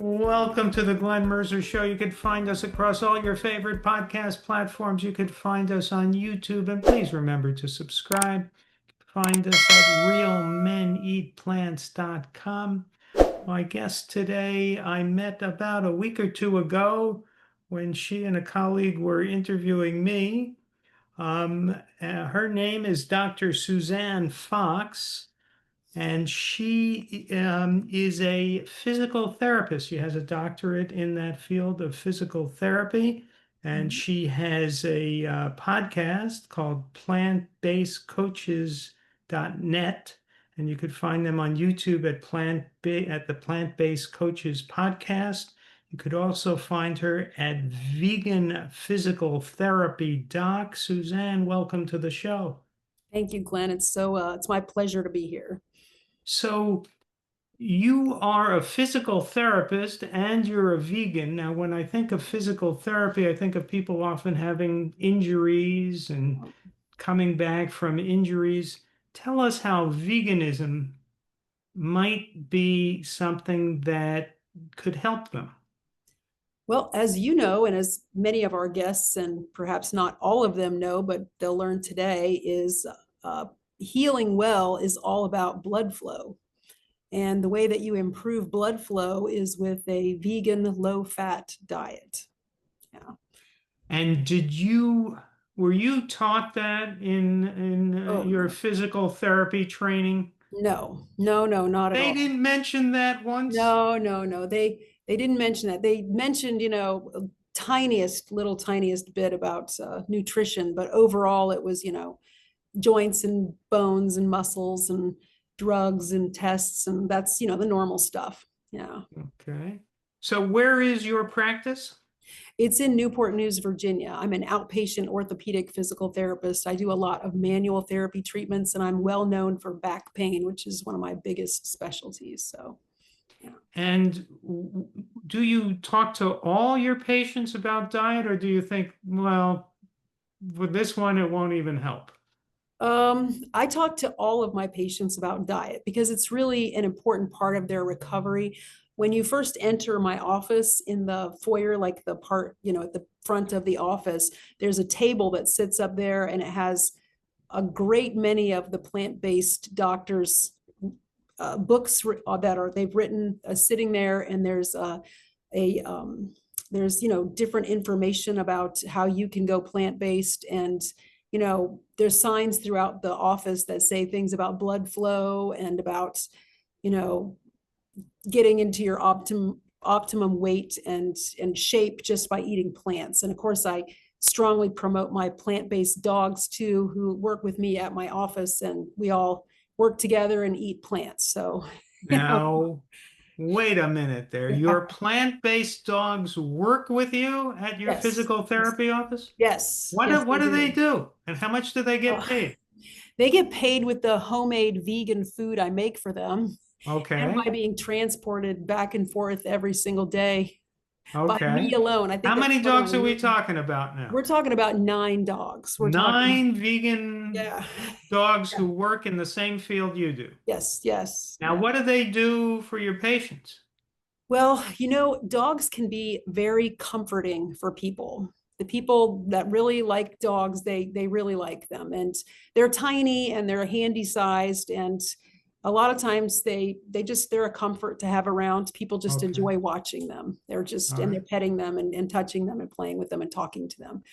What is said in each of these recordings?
Welcome to the Glenn Mercer Show. You can find us across all your favorite podcast platforms. You could find us on YouTube, and please remember to subscribe. Find us at realmeneatplants.com. My guest today, I met about a week or two ago when she and a colleague were interviewing me. Her name is Dr. Suzanne Fox. And she is a physical therapist. She has a doctorate in that field of physical therapy. And she has a podcast called plantbasedcoaches.net. And you could find them on YouTube at the Plant-Based Coaches Podcast. You could also find her at Vegan Physical Therapy Doc. Suzanne, welcome to the show. Thank you, Glenn. It's my pleasure to be here. So you are a physical therapist and you're a vegan. Now, when I think of physical therapy, I think of people often having injuries and coming back from injuries. Tell us how veganism might be something that could help them. Well, as you know, and as many of our guests, and perhaps not all of them know, but they'll learn today, is healing well is all about blood flow. And the way that you improve blood flow is with a vegan, low-fat diet. Yeah. And were you taught that in your physical therapy training? No, not at all. They didn't mention that once? No. They didn't mention that. They mentioned, tiniest bit about nutrition, but overall it was, joints and bones and muscles and drugs and tests, and that's, the normal stuff. Yeah. Okay. So where is your practice? It's in Newport News, Virginia. I'm an outpatient orthopedic physical therapist. I do a lot of manual therapy treatments, and I'm well known for back pain, which is one of my biggest specialties. So, yeah. And do you talk to all your patients about diet, or do you think, well, with this one, it won't even help? I talk to all of my patients about diet because it's really an important part of their recovery. When you first enter my office in the foyer, like the part, at the front of the office, there's a table that sits up there and it has a great many of the plant-based doctors' books that they've written sitting there, and there's there's different information about how you can go plant-based, and there's signs throughout the office that say things about blood flow and about getting into your optimum weight and shape just by eating plants. And of course, I strongly promote my plant-based dogs too, who work with me at my office, and we all work together and eat plants. So now, wait a minute there. Your plant-based dogs work with you at your physical therapy office? Yes. What do they do? And how much do they get paid? They get paid with the homemade vegan food I make for them. Okay. And by being transported back and forth every single day by me alone. I think how many dogs are we talking about now? We're talking about 9 dogs. We're talking vegan dogs who work in the same field you do. Yes. Now, what do they do for your patients? Well, dogs can be very comforting for people. The people that really like dogs, they really like them, and they're tiny and they're handy sized, and a lot of times they're a comfort to have around. People just enjoy watching them. They're just, and they're petting them and touching them and playing with them and talking to them.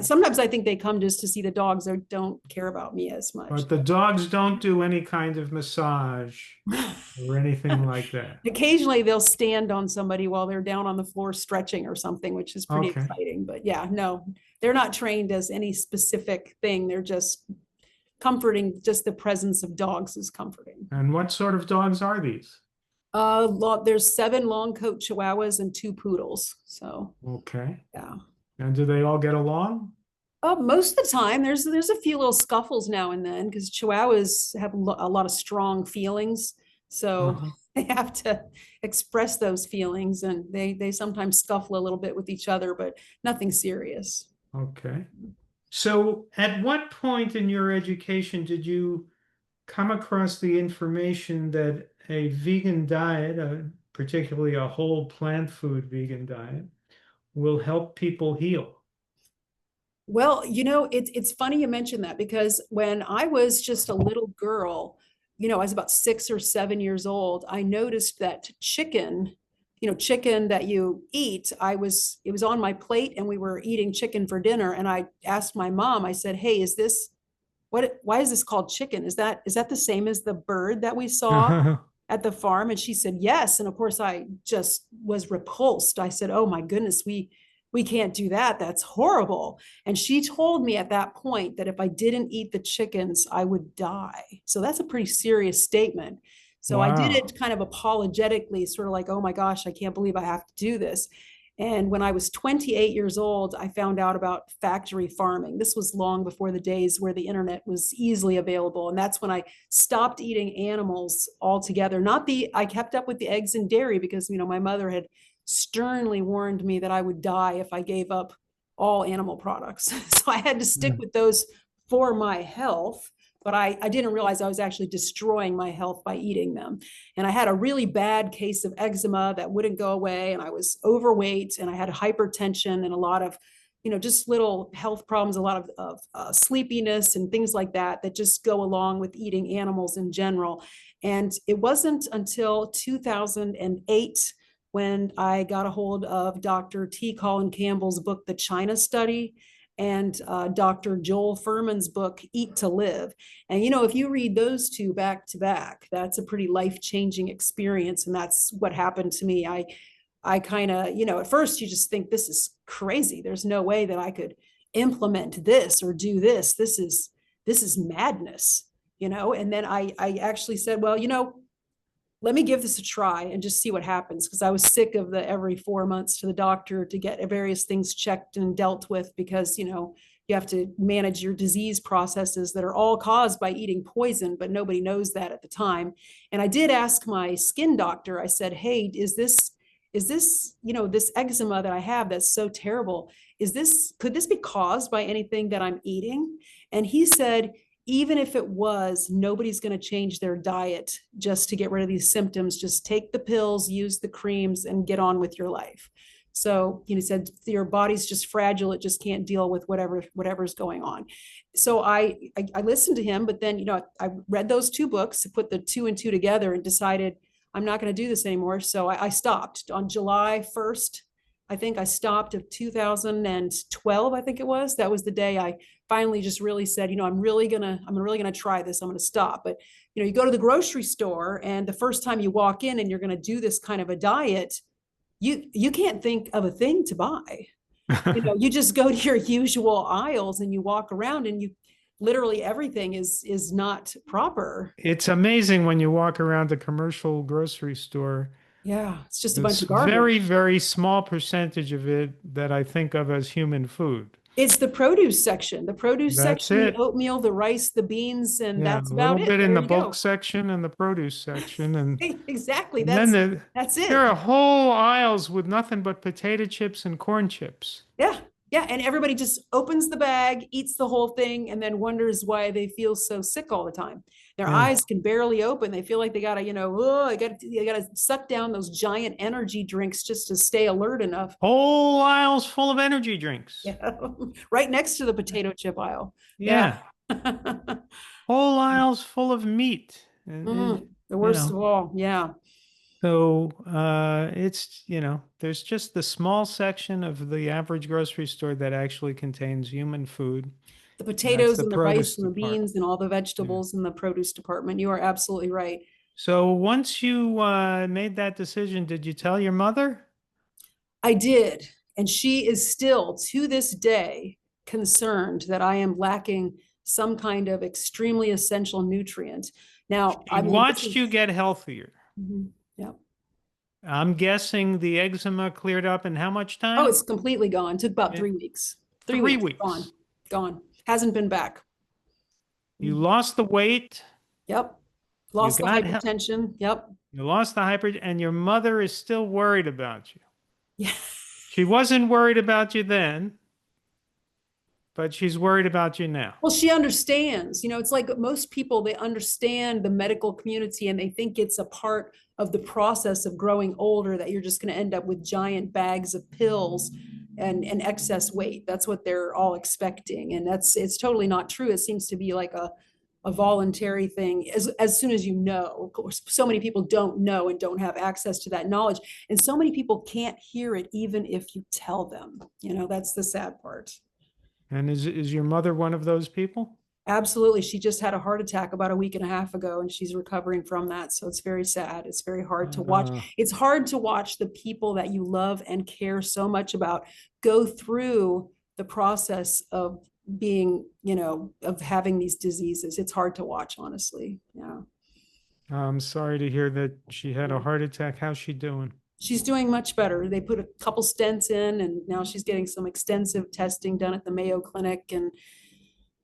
Sometimes I think they come just to see the dogs. They don't care about me as much. But the dogs don't do any kind of massage or anything like that. Occasionally they'll stand on somebody while they're down on the floor stretching or something, which is pretty exciting. But yeah, no, they're not trained as any specific thing. They're just comforting. Just the presence of dogs is comforting. And what sort of dogs are these? There's 7 long coat Chihuahuas and 2 poodles. So yeah. And do they all get along? Most of the time, there's a few little scuffles now and then because Chihuahuas have a lot of strong feelings, so they have to express those feelings, and they sometimes scuffle a little bit with each other, but nothing serious. Okay. So at what point in your education did you come across the information that a vegan diet, a particularly a whole plant food vegan diet, will help people heal. Well, it's funny you mentioned that because when I was just a little girl, I was about 6 or 7 years old, I noticed that chicken that you eat, it was on my plate and we were eating chicken for dinner. And I asked my mom, I said, "Hey, why is this called chicken? Is that the same as the bird that we saw at the farm?" And she said, "Yes." And of course, I just was repulsed. I said, "Oh my goodness, we can't do that. That's horrible." And she told me at that point that if I didn't eat the chickens, I would die. So that's a pretty serious statement. So I did Wow. it kind of apologetically, sort of like, "Oh my gosh, I can't believe I have to do this." And when I was 28 years old, I found out about factory farming. This was long before the days where the internet was easily available. And that's when I stopped eating animals altogether. I kept up with the eggs and dairy because, my mother had sternly warned me that I would die if I gave up all animal products. So I had to stick with those for my health. But I didn't realize I was actually destroying my health by eating them. And I had a really bad case of eczema that wouldn't go away. And I was overweight and I had hypertension and a lot of, just little health problems, a lot of sleepiness and things like that just go along with eating animals in general. And it wasn't until 2008 when I got a hold of Dr. T. Colin Campbell's book, The China Study, and Dr. Joel Furman's book, Eat to Live. And, if you read those two back to back, that's a pretty life-changing experience. And that's what happened to me. I kind of, at first you just think this is crazy. There's no way that I could implement this or do this. This is madness, and then I actually said, well, let me give this a try and just see what happens. Because I was sick of the every 4 months to the doctor to get various things checked and dealt with because, you have to manage your disease processes that are all caused by eating poison, but nobody knows that at the time. And I did ask my skin doctor, I said, "Hey, is this, this eczema that I have that's so terrible, could this be caused by anything that I'm eating?" And he said, even if it was, nobody's going to change their diet just to get rid of these symptoms. Just take the pills, use the creams, and get on with your life. So, he said, your body's just fragile. It just can't deal with whatever's going on. So I listened to him, but then, I read those two books, put the two and two together and decided I'm not going to do this anymore. So I stopped on July 1st. I think I stopped of 2012. I think it was. That was the day I finally just really said, I'm really gonna try this. I'm gonna stop. But you go to the grocery store, and the first time you walk in and you're gonna do this kind of a diet, you can't think of a thing to buy. You just go to your usual aisles and you walk around, and you literally everything is not proper. It's amazing when you walk around a commercial grocery store. Yeah, it's just a bunch It's of very, garbage. very small percentage of it that I think of as human food. It's the produce section, That's the it. oatmeal, the rice, the beans, and Yeah, that's a little about it. bit in There the you bulk go. section and the produce section, Exactly. and then That's there it. are whole aisles with nothing but potato chips and corn chips. Yeah. Yeah. And everybody just opens the bag, eats the whole thing, and then wonders why they feel so sick all the time. Their Yeah, eyes can barely open. They feel like they gotta, oh, I gotta suck down those giant energy drinks just to stay alert enough. whole aisles full of energy drinks. Yeah. Right next to the potato chip aisle. Yeah. Yeah, whole aisles full of meat, and The you worst know. of all. Yeah. So it's, there's just the small section of the average grocery store that actually contains human food, The and that's potatoes the and the produce rice and the department. beans and all the Yeah. vegetables in the produce department. You are absolutely right. So once you made that decision, did you tell your mother? I did. And she is still to this day concerned that I am lacking some kind of extremely essential nutrient. Now, She I mean, this watched you is, get healthier. yeah. I'm guessing the eczema cleared up in how much Oh, time? it's completely gone. It took about In 3 weeks. Three 3 weeks, gone, weeks. gone. Hasn't been back. You lost the weight, Yep. you Lost the got hypertension. Yep. you lost the hyper, and your mother is still worried about you. Yeah. She wasn't worried about you then. but she's worried about you now. Well, she understands, it's like most people, they understand the medical community and they think it's a part of the process of growing older that you're just going to end up with giant bags of pills and excess weight. That's what they're all expecting. And it's totally not true. It seems to be like a voluntary thing as soon as you know. Of course, so many people don't know and don't have access to that knowledge. And so many people can't hear it even if you tell them. That's the sad part. And is your mother one of those people? Absolutely. She just had a heart attack about a week and a half ago, and she's recovering from that. So it's very sad. It's very hard to watch. It's hard to watch the people that you love and care so much about go through the process of being, of having these diseases. It's hard to watch, honestly. Yeah. I'm sorry to hear that she had a heart attack. How's she doing? She's doing much better. They put a couple stents in, and now she's getting some extensive testing done at the Mayo Clinic, and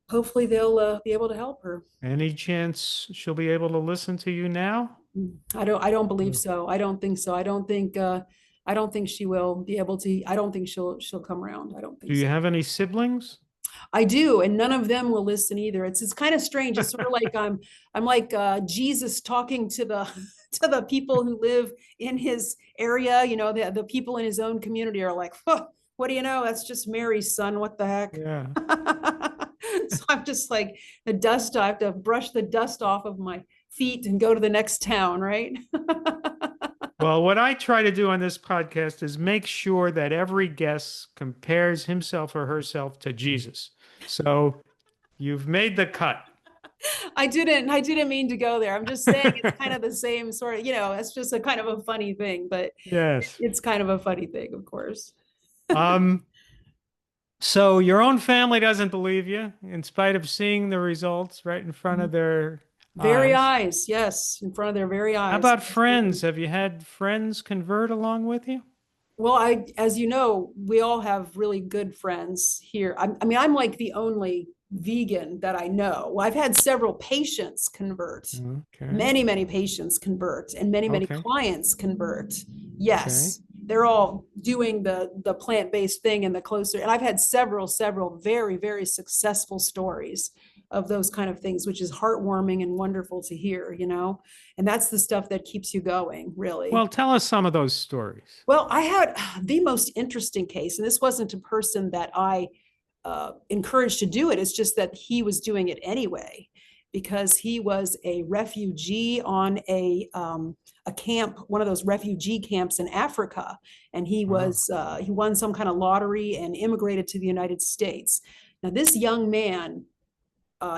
hopefully they'll be able to help her. Any chance she'll be able to listen to you now? I don't believe so. I don't think so. I don't think she will be able to. I don't think she'll come around. I don't think Do you so. have any siblings? I do, and none of them will listen either. It's kind of strange. It's sort of like I'm like Jesus talking to the to the people who live in his area. The people in his own community are like, huh, what do you know? That's just Mary's son. What the heck? Yeah. So I'm just like I have to brush the dust off of my feet and go to the next town, right? Well, what I try to do on this podcast is make sure that every guest compares himself or herself to Jesus. So you've made the cut. I didn't mean to go there. I'm just saying it's kind of the same sort of, it's just a kind of a funny thing, but yes, it's kind of a funny thing, of course. So your own family doesn't believe you in spite of seeing the results right in front of their very eyes. Yes, in front of their very eyes. How about friends? Have you had friends convert along with you? Well, as you know, we all have really good friends here. I mean, I'm like the only vegan that I know. I've had several patients convert. Okay. Many patients convert, and many clients convert. Yes. Okay. They're all doing the plant-based thing and and I've had several very successful stories of those kind of things, which is heartwarming and wonderful to hear, and that's the stuff that keeps you going, really. Well, tell us some of those stories. Well, I had the most interesting case, and this wasn't a person that I encouraged to do it. It's just that he was doing it anyway, because he was a refugee on a camp, one of those refugee camps in Africa. And he won some kind of lottery and immigrated to the United States. Now, this young man,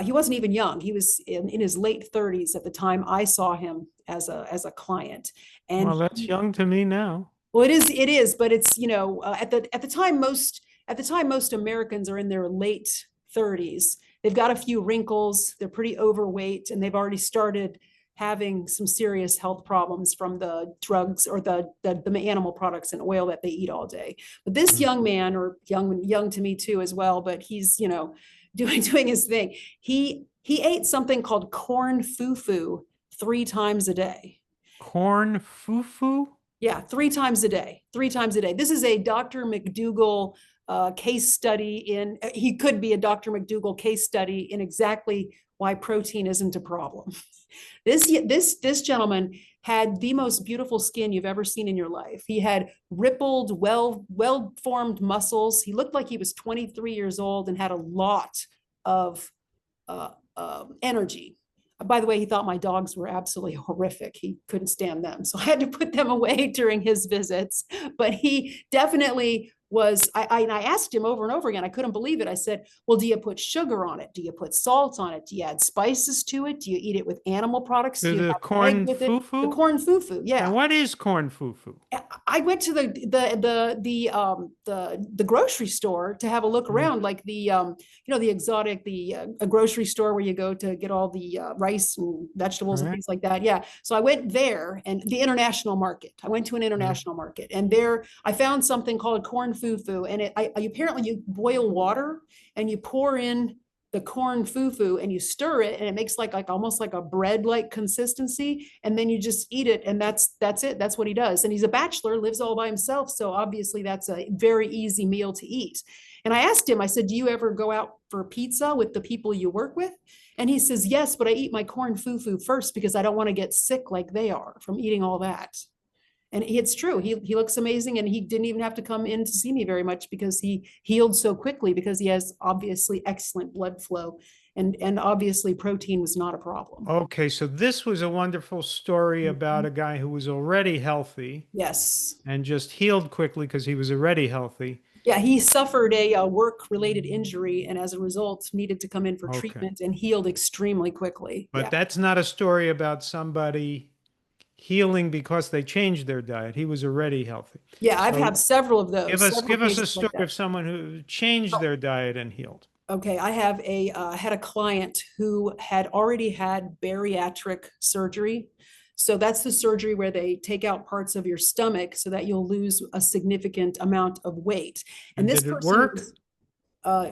he wasn't even young. He was in his late 30s at the time I saw him as a client. And well, that's young to me now. Well, it is, but it's, at the time, most Americans are in their late 30s. They've got a few wrinkles, they're pretty overweight, and they've already started having some serious health problems from the drugs or the animal products and oil that they eat all day. But this young man, or young to me too as well, but he's, doing his thing. He ate something called corn fufu 3 times a day. Corn fufu? Yeah, 3 times a day. This is a Dr. McDougall case study he could be a Dr. McDougall case study in exactly why protein isn't a problem. This gentleman had the most beautiful skin you've ever seen in your life. He had rippled, well-formed muscles. He looked like he was 23 years old and had a lot of energy. By the way, he thought my dogs were absolutely horrific. He couldn't stand them. So I had to put them away during his visits. But he definitely was, I asked him over and over again, I couldn't believe it. I said, well, do you put sugar on it? Do you put salt on it? Do you add spices to it? Do you eat it with animal products? Do you the corn fufu? The corn fufu, yeah. And what is corn fufu? I went to the grocery store to have a look around, like the exotic, a grocery store where you go to get all the rice and vegetables and things like that. Yeah. So I went there, and the international market. I went to an international market, and there I found something called corn fufu, and apparently you boil water and you pour in the corn fufu and you stir it, and it makes like almost like a bread-like consistency, and then you just eat it, and that's it. That's what he does. And he's a bachelor, lives all by himself, so obviously that's a very easy meal to eat. And I asked him, I said, do you ever go out for pizza with the people you work with? And he says, yes, but I eat my corn fufu first because I don't want to get sick like they are from eating all that. And it's true. He looks amazing, and he didn't even have to come in to see me very much because he healed so quickly because he has obviously excellent blood flow, and obviously protein was not a problem. Okay, so this was a wonderful story about a guy who was already healthy Yes. and just healed quickly because he was already healthy. Yeah, he suffered a work-related injury and as a result needed to come in for Okay. treatment and healed extremely quickly. But Yeah. that's not a story about somebody healing because they changed their diet. He was already healthy. Yeah, I've So had several of give those, us several give us a cases like story that. of someone who changed their diet and healed. Okay, I have had a client who had already had bariatric surgery. So that's the surgery where they take out parts of your stomach so that you'll lose a significant amount of weight. And And this did it person work? was,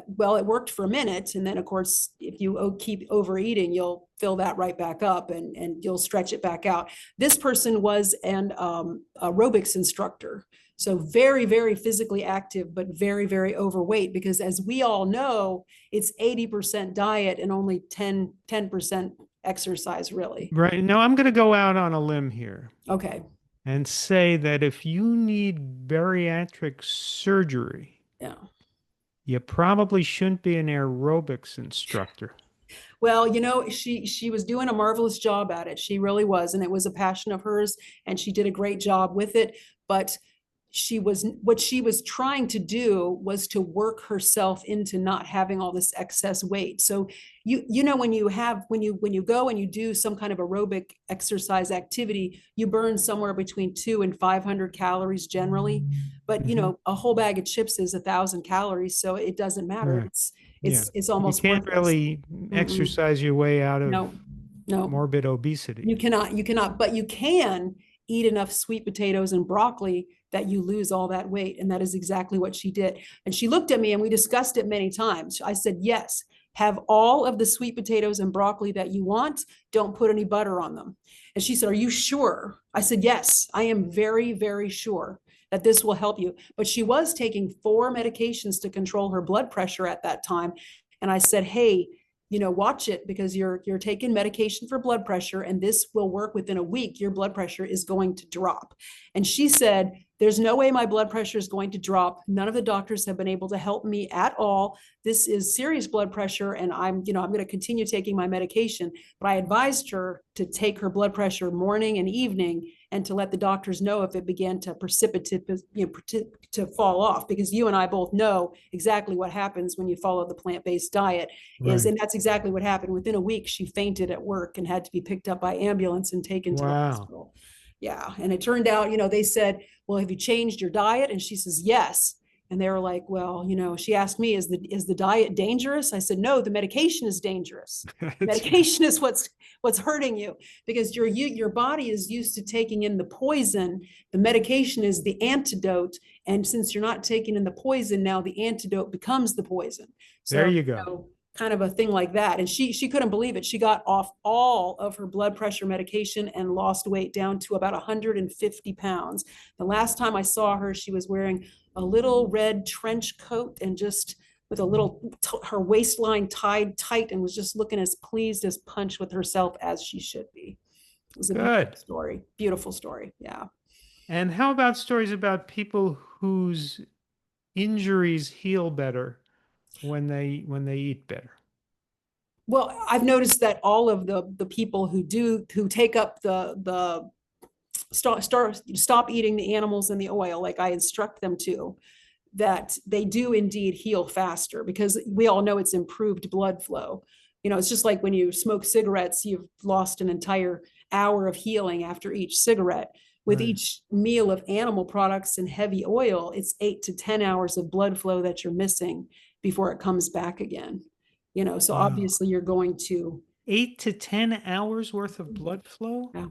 well, it worked for a minute. And then, of course, if you keep overeating, you'll fill that right back up and you'll stretch it back out. This person was an aerobics instructor. So very, very physically active, but very, very overweight, because as we all know, it's 80% diet and only 10% exercise, really. Right. Now I'm going to go out on a limb here Okay. and say that if you need bariatric surgery, Yeah. you probably shouldn't be an aerobics instructor. Well, she was doing a marvelous job at it. She really was, and it was a passion of hers, and she did a great job with it. But what she was trying to do was to work herself into not having all this excess weight. So when you go and you do some kind of aerobic exercise activity, you burn somewhere between 200 and 500 calories generally. But a whole bag of chips is 1,000 calories, so it doesn't matter. Right. It's Yeah. it's You almost can't worthless. really Mm-mm. exercise your way out of No, no, morbid obesity. you cannot, but you can eat enough sweet potatoes and broccoli that you lose all that weight. And that is exactly what she did. And she looked at me and we discussed it many times. I said, yes, have all of the sweet potatoes and broccoli that you want. Don't put any butter on them. And she said, are you sure? I said, yes, I am very, very sure that this will help you. But she was taking 4 medications to control her blood pressure at that time. And I said, hey, watch it, because you're taking medication for blood pressure, and this will work within a week. Your blood pressure is going to drop. And she said, there's no way my blood pressure is going to drop. None of the doctors have been able to help me at all. This is serious blood pressure, and I'm going to continue taking my medication. But I advised her to take her blood pressure morning and evening, and to let the doctors know if it began to precipitate, to fall off, because you and I both know exactly what happens when you follow the plant-based diet. Right. And that's exactly what happened. Within a week, she fainted at work and had to be picked up by ambulance and taken to the Wow. hospital. Yeah. And it turned out, they said, well, have you changed your diet? And she says, yes. And they were like, well, she asked me, is the diet dangerous? I said, no, the medication is dangerous. Medication is what's hurting you, because your body is used to taking in the poison. The medication is the antidote. And since you're not taking in the poison, now the antidote becomes the poison. There So, you go. kind of a thing like that. And she couldn't believe it. She got off all of her blood pressure medication and lost weight down to about 150 pounds. The last time I saw her, she was wearing a little red trench coat and just with her waistline tied tight, and was just looking as pleased as punch with herself as she should be. It was a Good. beautiful story. Yeah. And how about stories about people whose injuries heal better when they eat better? Well, I've noticed that all of the people who take up the stop eating the animals and the oil, like I instruct them to, that they do indeed heal faster, because we all know it's improved blood flow. It's just like when you smoke cigarettes, you've lost an entire hour of healing after each cigarette. With Right. each meal of animal products and heavy oil, it's 8 to 10 hours of blood flow that you're missing before it comes back again. So Wow. obviously you're going to 8 to 10 hours worth of blood flow? Yeah.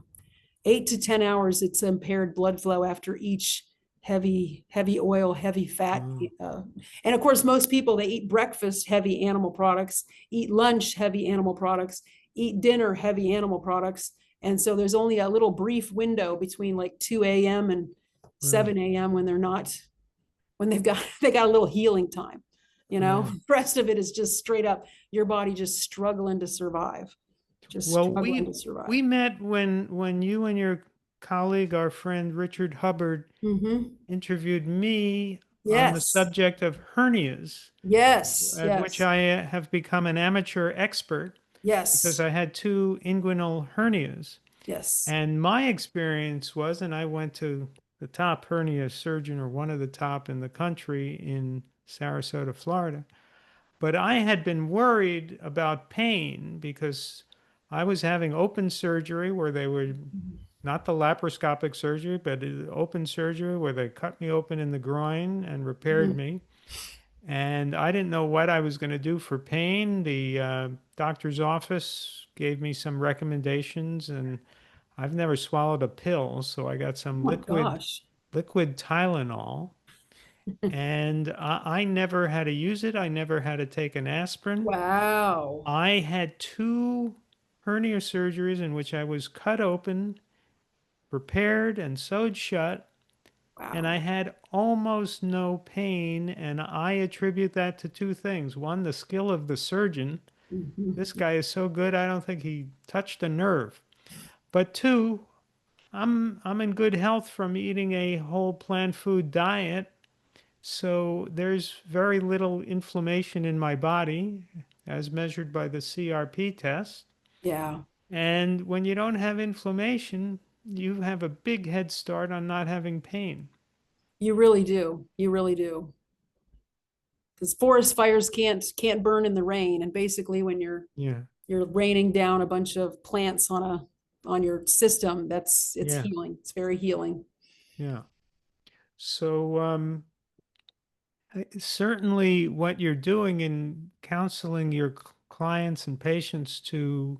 8 to 10 hours, it's impaired blood flow after each heavy oil, heavy fat. Wow. And of course, most people, they eat breakfast, heavy animal products, eat lunch, heavy animal products, eat dinner, heavy animal products. And so there's only a little brief window between like 2 a.m. and 7 a.m. when they got a little healing time. you know. Yeah. The rest of it is just straight up your body just struggling to survive, just Well, struggling to survive. we met when you and your colleague, our friend Richard Hubbard, Mm-hmm. interviewed me on the Yes, subject of hernias, yes, at which yes, I have become an amateur expert because yes, I had two inguinal hernias. yes. And my experience was, and I went to the top hernia surgeon, or one of the top in the country, in Sarasota, Florida. But I had been worried about pain because I was having open surgery where they were, not the laparoscopic surgery, but open surgery where they cut me open in the groin and repaired Mhm. me. And I didn't know what I was going to do for pain. The doctor's office gave me some recommendations, and I've never swallowed a pill, so I got Oh some my gosh. liquid Tylenol, and I never had to use it. I never had to take an aspirin. Wow. I had two hernia surgeries in which I was cut open, repaired, and sewed shut, and I Wow. had almost no pain. And I attribute that to two things. One, the skill of the surgeon. This Mhm. guy is so good, I don't think he touched a nerve. But two, I'm in good health from eating a whole plant food diet. So there's very little inflammation in my body as measured by the CRP test. Yeah, And when you don't have inflammation, you have a big head start on not having pain. you really do. You really do. Because forest fires can't burn in the rain. And basically when Yeah. you're raining down a bunch of plants on your system, it's Yeah. healing. It's very healing. Yeah. So certainly what you're doing in counseling your clients and patients to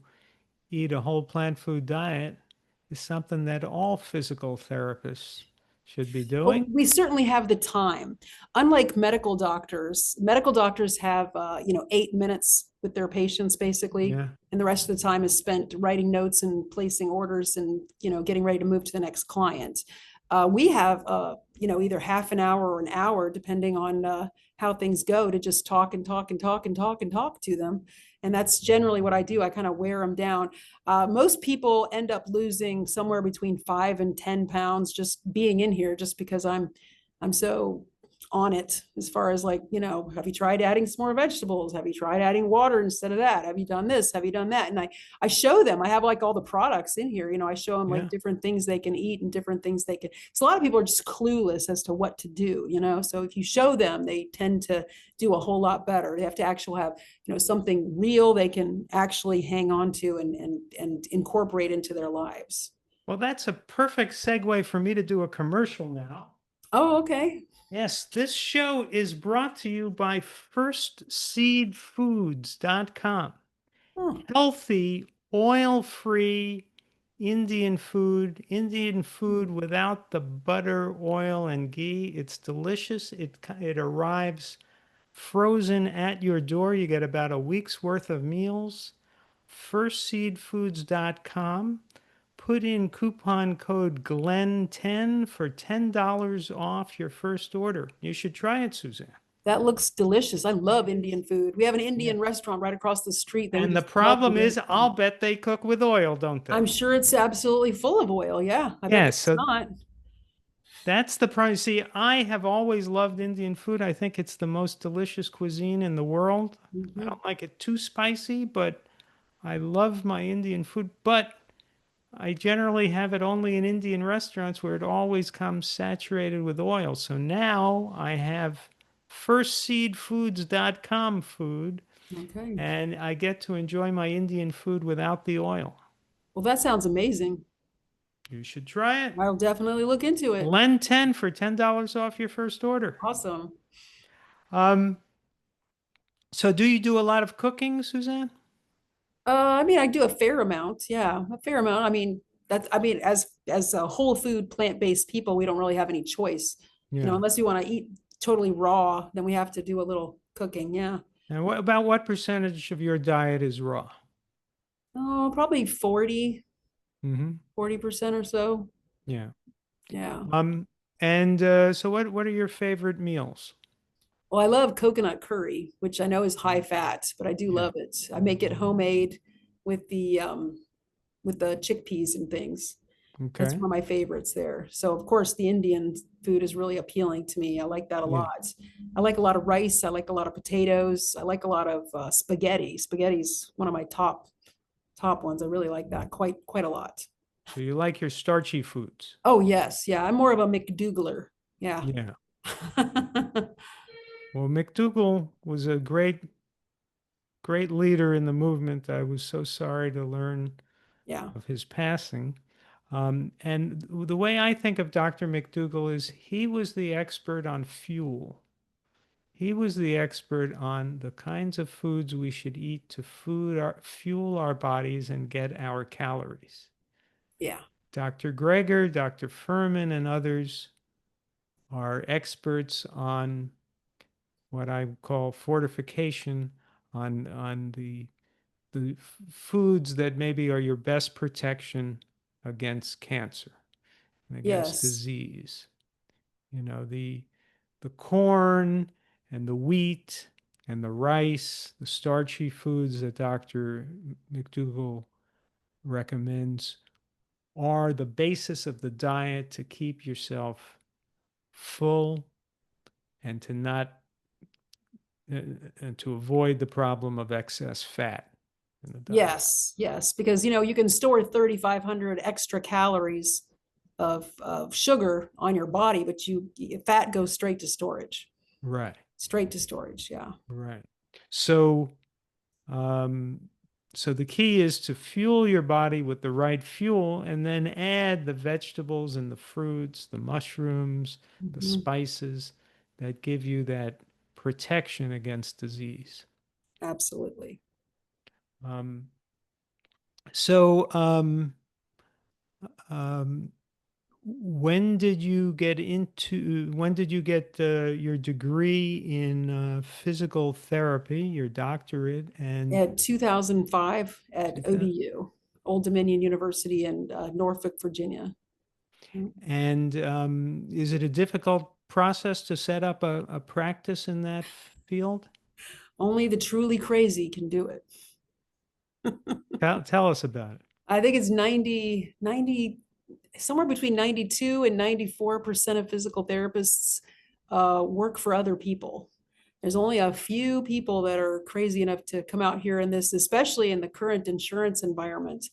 eat a whole plant food diet is something that all physical therapists should be Well, doing. we certainly have the time. Unlike medical doctors have 8 minutes with their patients basically, Yeah. and the rest of the time is spent writing notes and placing orders and getting ready to move to the next client. We have either half an hour or an hour, depending on how things go, to just talk and talk and talk and talk and talk to them. And that's generally what I do. I kind of wear them down. Most people end up losing somewhere between 5 and 10 pounds just being in here, just because I'm so on it as far as, like, have you tried adding some more vegetables? Have you tried adding water instead of that? Have you done this? Have you done that? And I show them. I have like all the products in here. I show them like Yeah. different things they can eat and different things they can. So a lot of people are just clueless as to what to do. So if you show them, they tend to do a whole lot better. They have to actually have something real they can actually hang on to and incorporate into their lives. Well, that's a perfect segue for me to do a commercial now. Oh, okay. Yes, this show is brought to you by firstseedfoods.com. Oh, Healthy, oil-free Indian food without the butter, oil, and ghee. It's delicious. It arrives frozen at your door. You get about a week's worth of meals. Firstseedfoods.com. Put in coupon code GLEN10 for $10 off your first order. You should try it, Suzanne. that looks delicious. I love Indian food. We have an Yeah. Indian restaurant right across the street that we And the just love to problem go is, I'll to. bet they cook with oil, don't I'm they? sure it's absolutely full of oil. Yeah, I bet Yeah, it's so not. that's the problem. See, I have always loved Indian food. I think it's the most delicious cuisine in the world. I Mhm. don't like it too spicy, but I love my Indian food. But I generally have it only in Indian restaurants where it always comes saturated with oil. So now I have firstseedfoods.com food, Okay. and I get to enjoy my Indian food without the oil. Well, that sounds amazing. You should try it. I'll definitely look into it. Lend 10 for $10 off your first order. Awesome. Um, so do you do a lot of cooking, Suzanne? I mean, I do a fair amount. Yeah, a fair amount. I mean, as a whole food, plant-based people, we don't really have any choice. Yeah. Unless you want to eat totally raw, then we have to do a little cooking. Yeah. And what percentage of your diet is raw? Oh, probably 40, Mm-hmm. 40% or so. Yeah. Yeah. Um, and so what are your favorite meals? Well, I love coconut curry, which I know is high fat, but I do Yeah. love it. I make it homemade with the chickpeas and things. That's Okay. one of my favorites there. So of course the Indian food is really appealing to me. I like that a Yeah. lot. I like a lot of rice. I like a lot of potatoes. I like a lot of spaghetti. Spaghetti's one of my top ones. I really like that quite a lot. So you like your starchy foods. Oh yes, yeah. I'm more of a McDougler. Yeah. Yeah. Well, McDougall was a great leader in the movement. I was so sorry to learn Yeah. of his passing. And the way I think of Dr. McDougall is he was the expert on fuel. He was the expert on the kinds of foods we should eat to fuel our bodies and get our calories. Yeah. Dr. Greger, Dr. Furman, and others are experts on what I call fortification, on the foods that maybe are your best protection against cancer and against Yes. disease. The corn and the wheat and the rice, the starchy foods that Dr. McDougall recommends are the basis of the diet to keep yourself full and to not and to avoid the problem of excess fat in the diet. Yes. Yes. Because you can store 3,500 extra calories of sugar on your body, but fat goes straight to storage. Right, Straight to storage. Yeah. right. So, um, so the key is to fuel your body with the right fuel and then add the vegetables and the fruits, the mushrooms, the Mhm. spices that give you that protection against disease. Absolutely. Um, so, um, when did you get your degree in physical therapy, your doctorate, and At 2005 at to that? ODU, Old Dominion University in Norfolk, Virginia. Mm. And is it a difficult process to set up a practice in that field? Only the truly crazy can do it. Tell us about it. I think it's 90, somewhere between 92 and 94% of physical therapists work for other people. There's only a few people that are crazy enough to come out here in this, especially in the current insurance environment,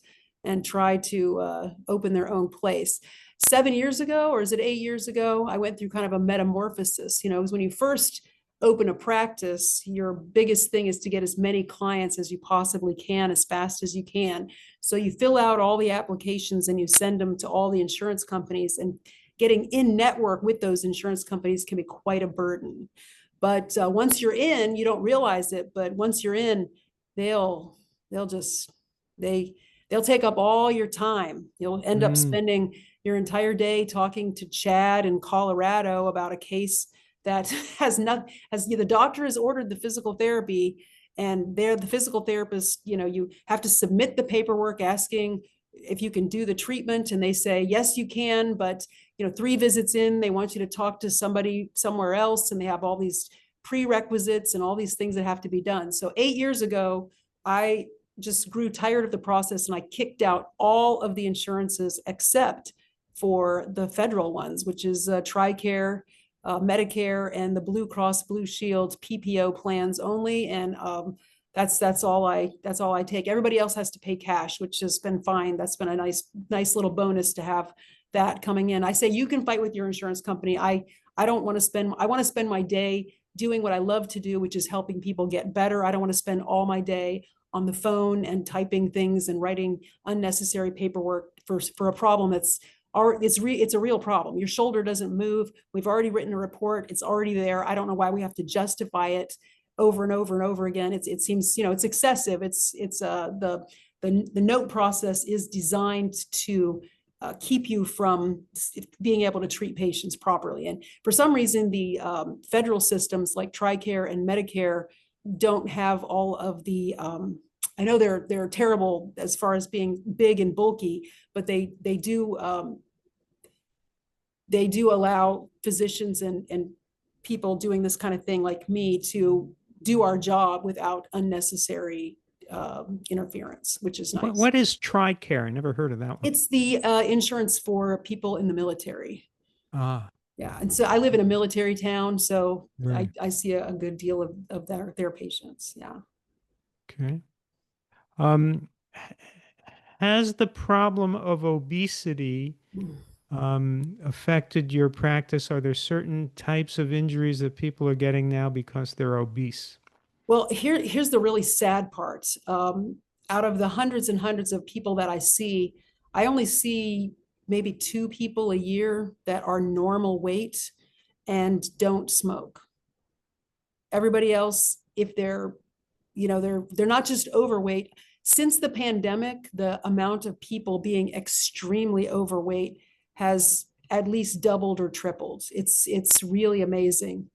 and try to open their own place. 7 years ago, or is it 8 years ago, I went through kind of a metamorphosis. Because when you first open a practice, your biggest thing is to get as many clients as you possibly can, as fast as you can. So you fill out all the applications and you send them to all the insurance companies, and getting in network with those insurance companies can be quite a burden. But once you're in, you don't realize it. But once you're in, they'll just they they'll take up all your time. You'll end up Mm, spending your entire day talking to Chad in Colorado about a case that the doctor has ordered the physical therapy, and they're the physical therapist. You have to submit the paperwork asking if you can do the treatment, and they say yes you can, but 3 visits in, they want you to talk to somebody somewhere else, and they have all these prerequisites and all these things that have to be done. So 8 years ago, I just grew tired of the process, and I kicked out all of the insurances except for the federal ones, which is TRICARE, Medicare, and the Blue Cross Blue Shield PPO plans only. And that's all I take. Everybody else has to pay cash, which has been fine. That's been a nice little bonus to have that coming in. I say you can fight with your insurance company. I don't want to spend. I want to spend my day doing what I love to do, which is helping people get better. I don't want to spend all my day on the phone and typing things and writing unnecessary paperwork for a problem that's it's a real problem. Your shoulder doesn't move. We've already written a report. It's already there. I don't know why we have to justify it over and over and over again. It seems, it's excessive. The note process is designed to keep you from being able to treat patients properly. And for some reason, the federal systems like TRICARE and Medicare don't have all of the I know they're terrible as far as being big and bulky, but they do allow physicians and people doing this kind of thing like me to do our job without unnecessary interference, which is nice. What is TRICARE? I never heard of that one. It's the insurance for people in the military. Ah, Yeah, and so I live in a military town, so right. I see a good deal of their patients. Yeah. Okay. H- has the problem of obesity affected your practice? Are there certain types of injuries that people are getting now because they're obese? Well, here's the really sad part. Out of the hundreds and hundreds of people that I see, I only see maybe 2 people a year that are normal weight and don't smoke. Everybody else, if they're, they're not just overweight. Since the pandemic, the amount of people being extremely overweight has at least doubled or tripled. It's really amazing.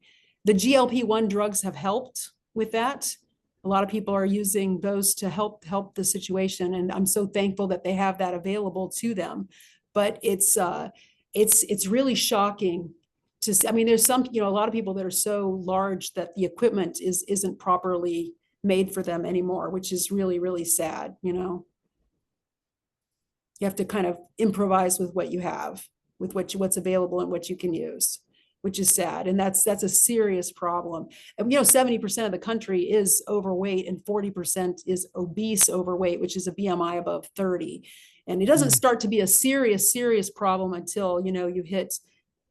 The GLP-1 drugs have helped with that. A lot of people are using those to help the situation, and I'm so thankful that they have that available to them. But it's really shocking to see. I mean, there's some, a lot of people that are so large that the equipment isn't properly made for them anymore, which is really, really sad. You have to kind of improvise with what you have, with what's available and what you can use, which is sad. And that's a serious problem. And 70% of the country is overweight and 40% is obese overweight, which is a BMI above 30. And it doesn't start to be a serious problem until, you hit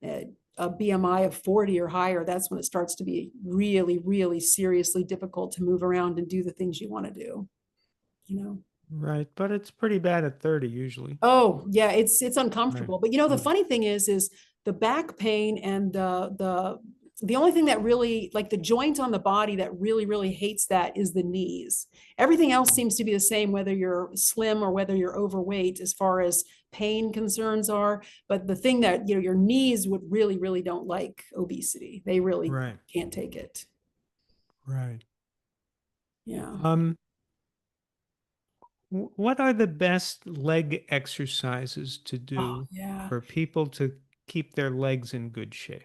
a BMI of 40 or higher. That's when it starts to be really, really seriously difficult to move around and do the things you want to do. Right, but it's pretty bad at 30 usually. Oh, yeah, it's Right. uncomfortable. But the Yeah. funny thing is the back pain and the only thing that really, like, the joint on the body that really, really hates that is the knees. Everything else seems to be the same, whether you're slim or whether you're overweight, as far as pain concerns are. But the thing that, your knees would really, really don't like obesity. They really Right. can't take it. Right. Yeah. Um, what are the best leg exercises to Oh, do yeah. for people to keep their legs in good shape?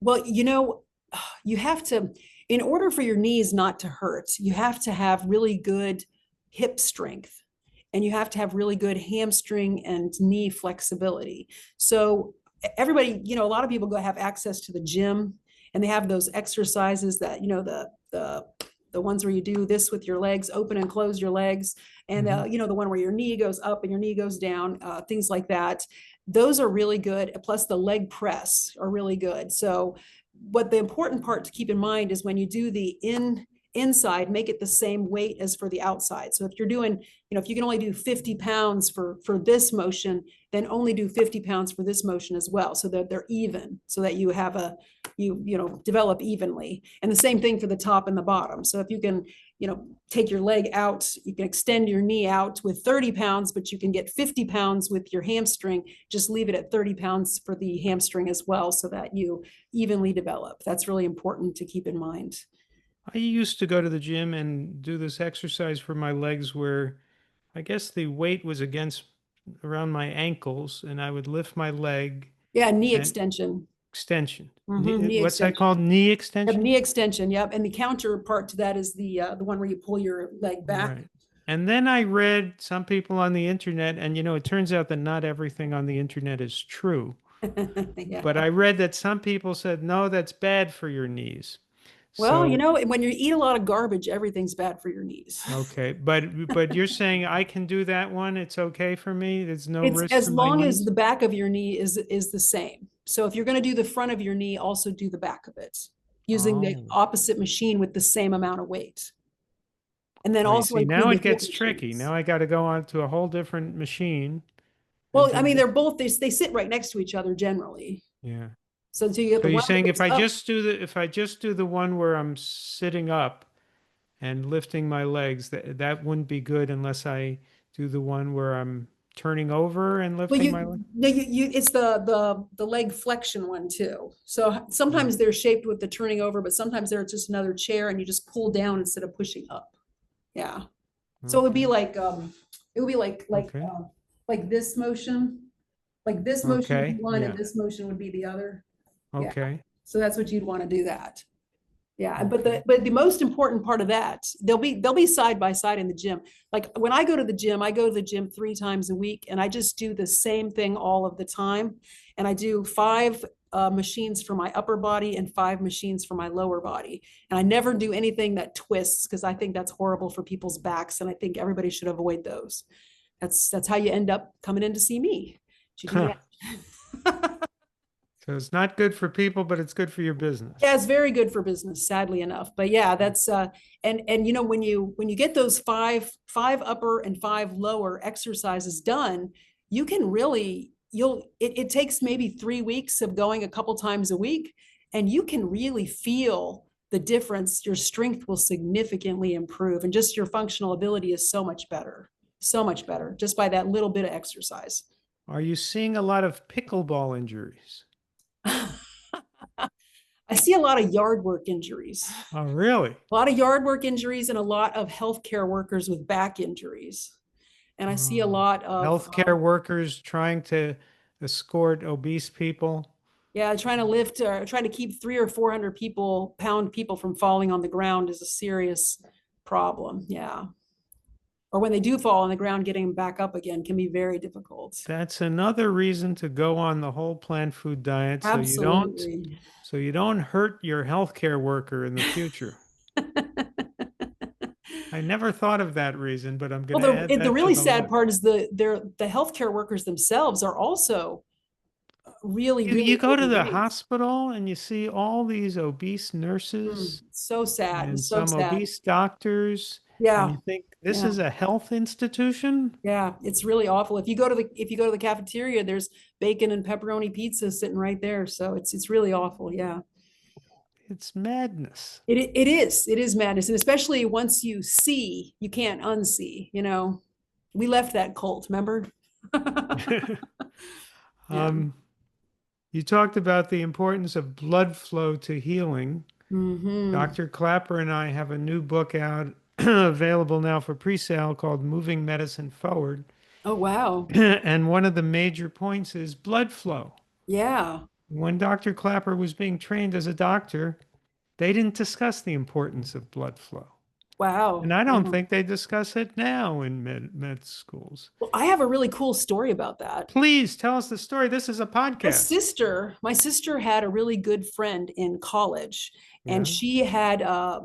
Well, you have to, in order for your knees not to hurt, you have to have really good hip strength, and you have to have really good hamstring and knee flexibility. So everybody, a lot of people go have access to the gym, and they have those exercises that, the ones where you do this with your legs, open and close your legs, and the one where your knee goes up and your knee goes down, things like that. Those are really good. Plus the leg press are really good. So what the important part to keep in mind is when you do the inside, make it the same weight as for the outside. So if you're doing, if you can only do 50 pounds for this motion, then only do 50 pounds for this motion as well, so that they're even, so that you have develop evenly. And the same thing for the top and the bottom. So if you can, take your leg out, you can extend your knee out with 30 pounds, but you can get 50 pounds with your hamstring. Just leave it at 30 pounds for the hamstring as well, so that you evenly develop. That's really important to keep in mind. I used to go to the gym and do this exercise for my legs where I guess the weight was against around my ankles, and I would lift my leg Yeah, knee and extension. extension. Knee What's that extension. called? Knee Yep, extension? knee extension. Yep. And the counterpart to that is the one where you pull your leg back. Right. And then I read some people on the internet, and it turns out that not everything on the internet is true. Yeah. But I read that some people said, no, that's bad for your knees. Well, So, when you eat a lot of garbage, everything's bad for your knees. okay. But you're saying I can do that one? It's okay for me? There's no It's risk as to my long as knees? the back of your knee is the same. So if you're going to do the front of your knee, also do the back of it using the Oh. opposite machine with the same amount of weight. And then Well, you also see, now include the it hip gets tricky. machines. Now I got to go on to a whole different machine and Well, I do mean, the, they're both, they sit right next to each other generally. yeah. So you get So the you're one saying that goes up. if I just do the one where I'm sitting up and lifting my legs, that wouldn't be good unless I do the one where I'm turning over and Well, lifting my leg. no, it's the leg flexion one too. So Oh, sometimes they're shaped with the turning over, but sometimes they're just another chair and you just pull down instead of pushing up. Yeah. So okay. it would be Okay. like this motion. Like this motion would be Okay. one and Yeah. this motion would be the other. Yeah. Okay. So that's what you'd want to do that. Yeah, but the most important part of that, they'll be side by side in the gym. Like when I go to the gym, I go to the gym 3 times a week, and I just do the same thing all of the time. And I do 5 machines for my upper body and 5 machines for my lower body. And I never do anything that twists because I think that's horrible for people's backs, and I think everybody should avoid those. That's how you end up coming in to see me. You do that. So it's not good for people, but it's good for your business. Yeah, it's very good for business, sadly enough. But yeah, that's and you know when you get those five upper and 5 lower exercises done, you can really it takes maybe 3 weeks of going a couple times a week, and you can really feel the difference. Your strength will significantly improve, and just your functional ability is so much better just by that little bit of exercise. Are you seeing a lot of pickleball injuries? I see a lot of yard work injuries. Oh, really? A lot of yard work injuries and a lot of healthcare workers with back injuries. And I see a Uh, lot of, Healthcare workers trying to escort obese people. yeah, trying to lift or trying to keep 300 or 400 pound people from falling on the ground is a serious problem. Yeah. Or when they do fall on the ground, getting them back up again can be very difficult. That's another reason to go on the whole plant food diet Absolutely. so you don't hurt your healthcare worker in the future. I never thought of that reason, but I'm going to Well, add the that to really the sad list. part is the healthcare workers themselves are also really, You really go to the overweight. hospital and you see all these obese nurses So sad, and so some sad. obese doctors, and Yeah, you think this yeah, is a health institution? yeah. It's really awful. If you go to the cafeteria, there's bacon and pepperoni pizza sitting right there. So it's really awful. Yeah. It's madness. It is madness. And especially once you see, you can't unsee, We left that cult, remember? Yeah. Um, you talked about the importance of blood flow to healing. Hmm. Dr. Clapper and I have a new book out available now for pre-sale called Moving Medicine Forward. Oh, wow. And one of the major points is blood flow. Yeah. When Dr. Clapper was being trained as a doctor, they didn't discuss the importance of blood flow. And Wow. I don't Wow. think they discuss it now in med schools. Well, I have a really cool story about that. Please tell us the story. This is a My podcast. sister, my sister had a really good friend in college, and Yeah,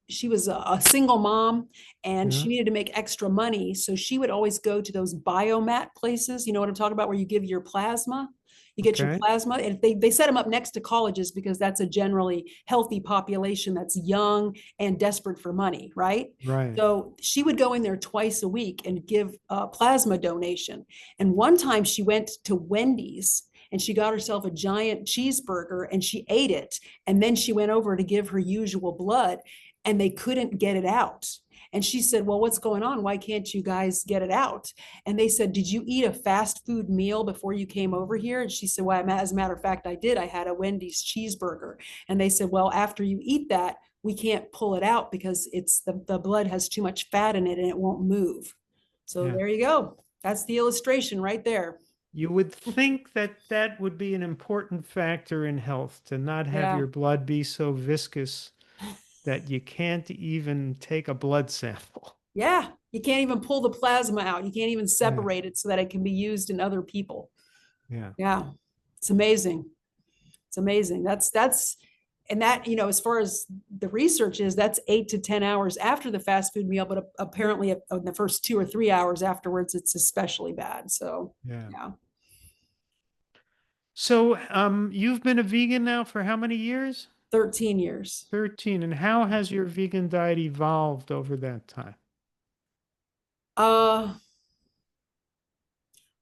she was a single mom, and yeah, she needed to make extra money. So she would always go to those biomat places. You know what I'm talking about, where you give your plasma. You get your okay, plasma, and they set them up next to colleges because that's a generally healthy population that's young and desperate for money, right? right. So she would go in there twice a week and give a plasma donation. And one time she went to Wendy's and she got herself a giant cheeseburger and she ate it. And then she went over to give her usual blood and they couldn't get it out. And she said, well, what's going on? Why can't you guys get it out? And they said, did you eat a fast food meal before you came over here? And she said, well, as a matter of fact, I did. I had a Wendy's cheeseburger. And they said, well, after you eat that, we can't pull it out because it's the blood has too much fat in it and it won't move. So Yeah. there you go. That's the illustration right there. You would think that that would be an important factor in health, to not have Yeah. your blood be so viscous that you can't even take a blood sample. Yeah. You can't even pull the plasma out. You can't even Yeah, separate it so that it can be used in other people. yeah. Yeah. It's amazing. It's amazing. And that, as far as the research is, that's 8 to 10 hours after the fast food meal, but apparently in the first 2 or 3 hours afterwards, it's especially bad. So, Yeah. yeah, So, you've been a vegan now for how many years? 13 years. 13. And how has your vegan diet evolved over that time? I'm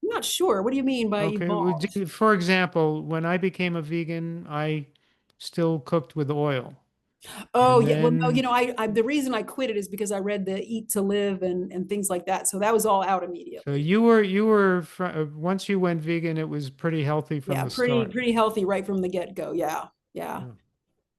not sure. What do you mean by Okay, evolved? for example, when I became a vegan, I still cooked with oil. Oh, And yeah. Well, no, then, the reason I quit it is because I read the Eat to Live and things like that. So that was all out so immediately. once you went vegan, it was pretty healthy from Yeah, the pretty start. pretty healthy right from the get-go. Yeah. Yeah. Yeah.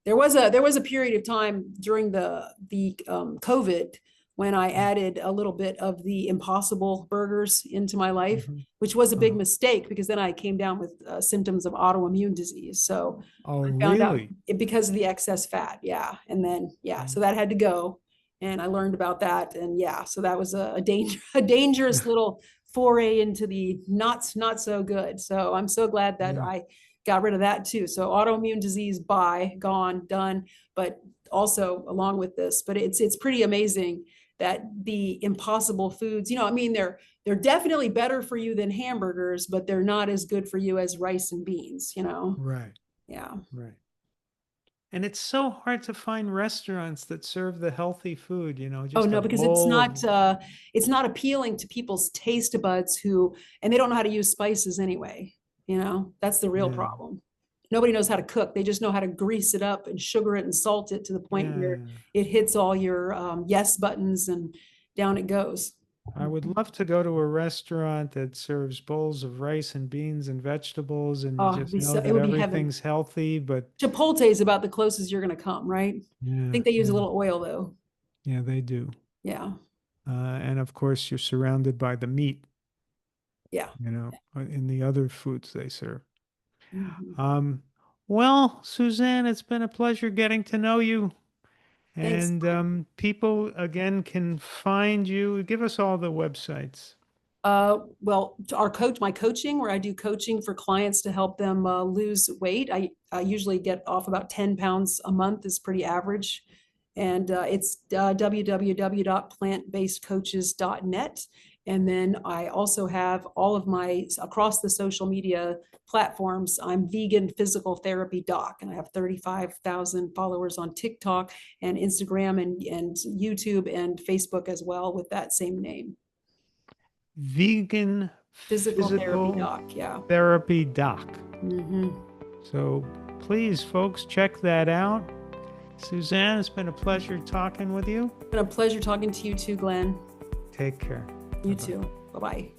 There was a period of time during the COVID when I added a little bit of the Impossible burgers into my life, Mhm. which was a big Uh-huh. mistake because then I came down with symptoms of autoimmune disease. So Oh, I found out really? because of the excess fat. Yeah. And then, yeah, so that had to go. And I learned about that. And yeah, so that was a dangerous little foray into the not so good. So I'm so glad that Yeah. I got rid of that too. So autoimmune disease, bye, gone, done. But also along with this, but it's pretty amazing that the impossible foods, I mean, they're definitely better for you than hamburgers, but they're not as good for you as rice and beans. Right. Yeah. Right. And it's so hard to find restaurants that serve the healthy food, Oh just a no, because bowl of, it's not appealing to people's taste buds and they don't know how to use spices anyway. That's the real yeah, problem. Nobody knows how to cook. They just know how to grease it up and sugar it and salt it to the point where yeah. it hits all your yes buttons and down it goes. I would love to go to a restaurant that serves bowls of rice and beans and vegetables, and you Oh, just know it that would be heaven. everything's healthy, but Chipotle is about the closest you're going to come, right? I yeah, think they use a yeah, little oil though. yeah, they do. Yeah. And of course, you're surrounded by the meat, Yeah. in the other foods they serve. Mhm. Um, well, Suzanne, it's been a pleasure getting to know you. Thanks. And people again can find you. Give us all the websites. Well, to my coaching, where I do coaching for clients to help them lose weight. I usually get off about 10 pounds a month is pretty average. And it's www.plantbasedcoaches.net. And then I also have all of my across the social media platforms. I'm vegan physical therapy doc, and I have 35,000 followers on TikTok and Instagram and YouTube and Facebook as well with that same name. Vegan Physical therapy Physical doc. Yeah. Therapy Doc. Hmm. So please, folks, check that out. Suzanne, it's been a pleasure talking with you. Been a pleasure talking to you too, Glenn. Take care. You Bye-bye. too. Bye bye.